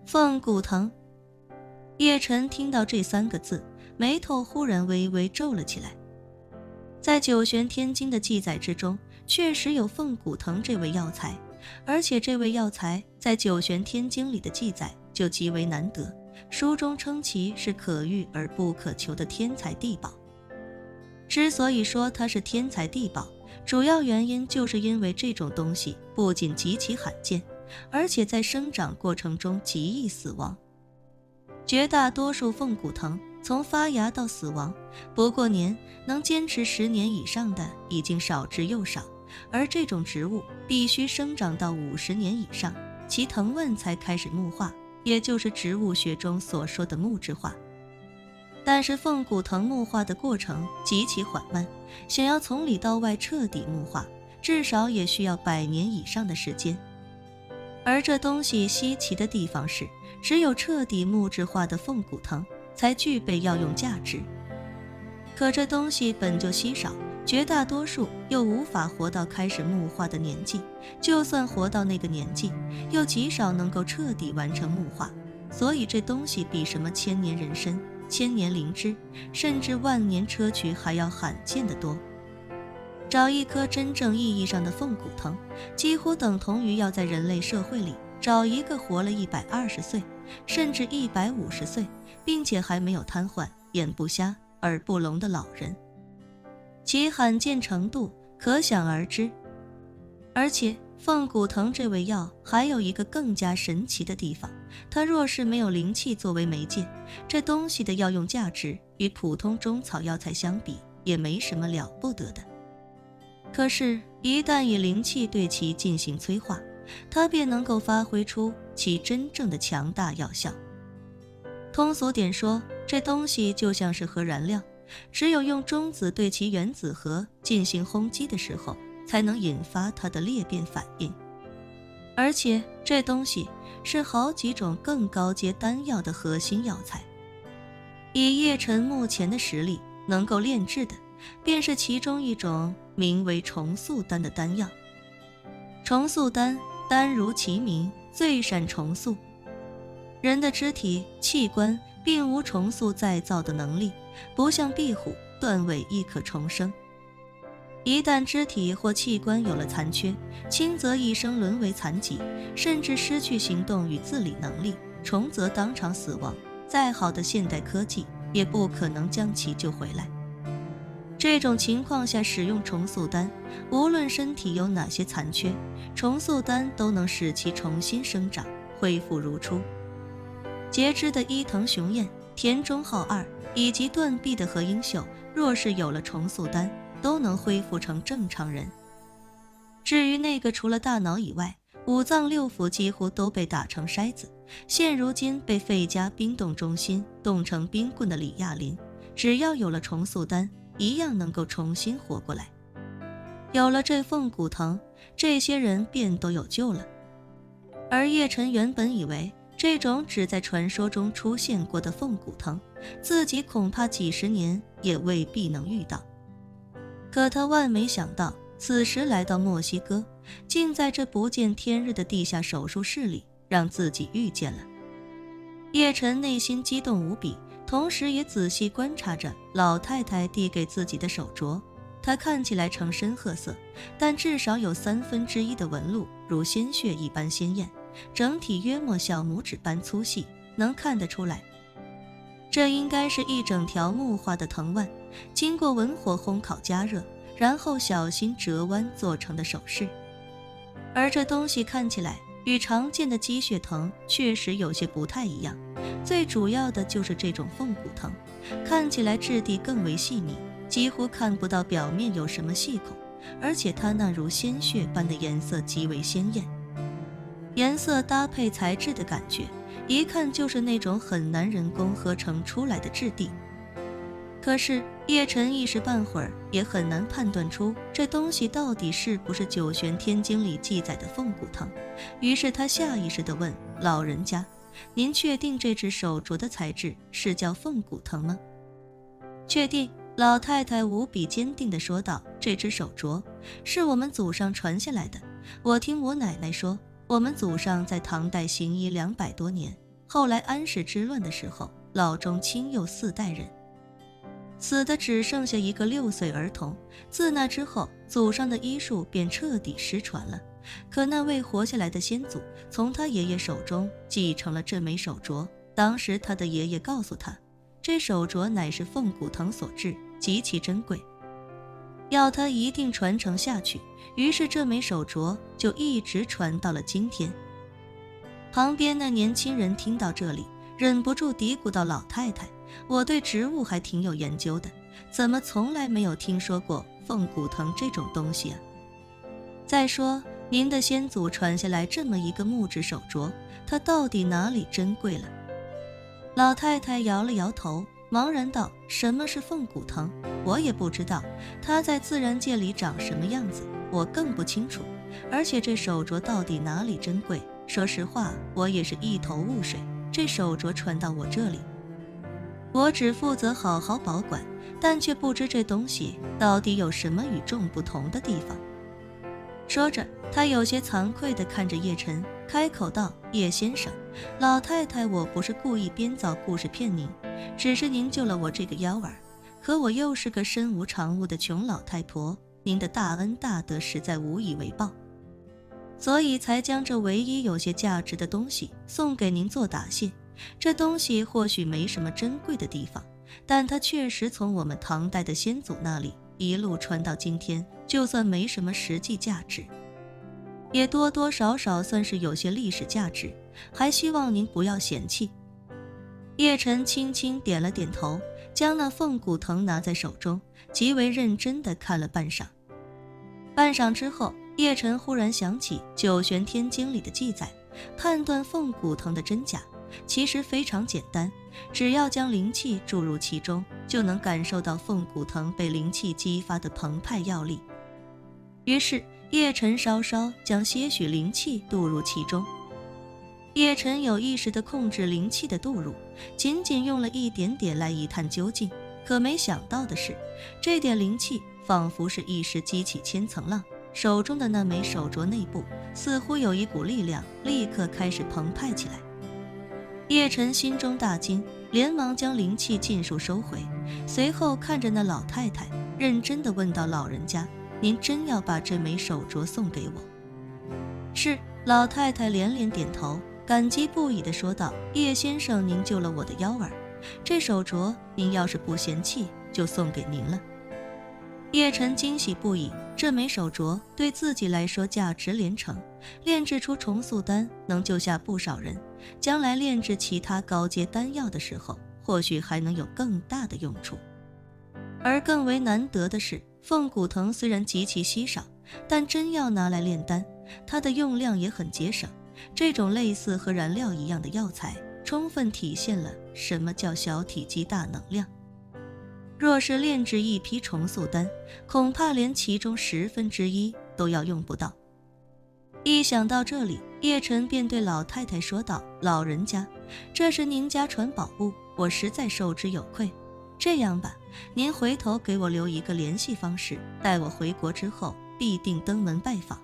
凤骨藤。叶晨听到这3个字，眉头忽然微微皱了起来。在九玄天经的记载之中，确实有凤骨藤这位药材，而且这位药材在九玄天经里的记载就极为难得，书中称其是可遇而不可求的天材地宝。之所以说它是天材地宝，主要原因就是因为这种东西不仅极其罕见，而且在生长过程中极易死亡。绝大多数凤骨藤从发芽到死亡，不过年，能坚持10年以上的已经少之又少，而这种植物必须生长到50年以上，其藤蔓才开始木化，也就是植物学中所说的木质化。但是凤骨藤木化的过程极其缓慢，想要从里到外彻底木化，至少也需要100年以上的时间。而这东西稀奇的地方是，只有彻底木质化的凤骨藤才具备药用价值。可这东西本就稀少，绝大多数又无法活到开始木化的年纪，就算活到那个年纪，又极少能够彻底完成木化，所以这东西比什么千年人参、千年灵芝，甚至万年砗磲还要罕见得多。找一棵真正意义上的凤骨藤，几乎等同于要在人类社会里找一个活了120岁，甚至150岁，并且还没有瘫痪、眼不瞎、耳不聋的老人，其罕见程度可想而知。而且凤骨藤这味药还有一个更加神奇的地方，它若是没有灵气作为媒介，这东西的药用价值与普通中草药材相比也没什么了不得的。可是一旦以灵气对其进行催化，它便能够发挥出其真正的强大药效。通俗点说，这东西就像是核燃料，只有用中子对其原子核进行轰击的时候，才能引发它的裂变反应。而且这东西是好几种更高阶丹药的核心药材。以叶晨目前的实力，能够炼制的便是其中一种名为重塑丹的丹药。重塑丹，丹如其名，最善重塑。人的肢体器官并无重塑再造的能力，不像壁虎断尾亦可重生。一旦肢体或器官有了残缺，轻则一生沦为残疾，甚至失去行动与自理能力，重则当场死亡，再好的现代科技也不可能将其救回来。这种情况下使用重塑丹，无论身体有哪些残缺，重塑丹都能使其重新生长，恢复如初。截肢的伊藤雄彦、田中浩二以及断臂的何英秀，若是有了重塑丹，都能恢复成正常人。至于那个除了大脑以外五脏六腑几乎都被打成筛子，现如今被费加冰冻中心冻成冰棍的李亚林，只要有了重塑丹，一样能够重新活过来。有了这凤骨藤，这些人便都有救了。而叶晨原本以为这种只在传说中出现过的凤骨藤，自己恐怕几十年也未必能遇到。可他万没想到，此时来到墨西哥，竟在这不见天日的地下手术室里让自己遇见了。叶晨内心激动无比，同时也仔细观察着老太太递给自己的手镯。它看起来呈深褐色，但至少有1/3的纹路如鲜血一般鲜艳，整体约莫小拇指般粗细，能看得出来，这应该是一整条木化的藤蔓，经过文火烘烤加热，然后小心折弯做成的首饰。而这东西看起来与常见的鸡血藤确实有些不太一样，最主要的就是这种凤骨藤，看起来质地更为细密，几乎看不到表面有什么细孔，而且它那如鲜血般的颜色极为鲜艳。颜色搭配材质的感觉，一看就是那种很难人工合成出来的质地。可是叶晨一时半会儿也很难判断出这东西到底是不是九玄天经里记载的凤骨藤，于是他下意识地问老人家，您确定这只手镯的材质是叫凤骨藤吗？确定，老太太无比坚定地说道，这只手镯是我们祖上传下来的，我听我奶奶说，我们祖上在唐代行医200多年，后来安史之乱的时候，老中青幼4代人，死的只剩下一个6岁儿童。自那之后，祖上的医术便彻底失传了。可那位活下来的先祖从他爷爷手中继承了这枚手镯，当时他的爷爷告诉他，这手镯乃是凤骨藤所制，极其珍贵，要他一定传承下去。于是这枚手镯就一直传到了今天。旁边那年轻人听到这里，忍不住嘀咕到：“老太太，我对植物还挺有研究的，怎么从来没有听说过凤骨藤这种东西啊？再说您的先祖传下来这么一个木质手镯，它到底哪里珍贵了？”老太太摇了摇头，茫然道：“什么是凤骨藤？我也不知道，它在自然界里长什么样子，我更不清楚。而且这手镯到底哪里珍贵，说实话，我也是一头雾水。这手镯传到我这里，我只负责好好保管，但却不知这东西到底有什么与众不同的地方。”说着，他有些惭愧地看着叶晨，开口道：“叶先生，老太太我不是故意编造故事骗您，只是您救了我这个幺儿，可我又是个身无长物的穷老太婆，您的大恩大德实在无以为报，所以才将这唯一有些价值的东西送给您做答谢。这东西或许没什么珍贵的地方，但它确实从我们唐代的先祖那里一路传到今天，就算没什么实际价值，也多多少少算是有些历史价值，还希望您不要嫌弃。”叶晨轻轻点了点头，将那凤骨藤拿在手中，极为认真地看了半晌。半晌之后，叶晨忽然想起《九玄天经》里的记载，判断凤骨藤的真假其实非常简单，只要将灵气注入其中，就能感受到凤骨藤被灵气激发的澎湃药力。于是叶晨稍稍将些许灵气渡入其中。叶晨有意识地控制灵气的渡入，仅仅用了一点点来一探究竟。可没想到的是，这点灵气仿佛是一时激起千层浪，手中的那枚手镯内部似乎有一股力量立刻开始澎湃起来。叶晨心中大惊，连忙将灵气尽数收回，随后看着那老太太，认真地问道：“老人家，您真要把这枚手镯送给我？”“是。”老太太连连点头，感激不已地说道：“叶先生，您救了我的幺儿，这手镯您要是不嫌弃，就送给您了。”叶晨惊喜不已，这枚手镯对自己来说价值连城，炼制出重塑丹能救下不少人，将来炼制其他高阶丹药的时候，或许还能有更大的用处。而更为难得的是，凤骨藤虽然极其稀少，但真要拿来炼丹，它的用量也很节省。这种类似和燃料一样的药材，充分体现了什么叫小体积大能量。若是炼制一批重塑丹，恐怕连其中1/10都要用不到。一想到这里，叶晨便对老太太说道：“老人家，这是您家传宝物，我实在受之有愧。这样吧，您回头给我留一个联系方式，待我回国之后必定登门拜访。”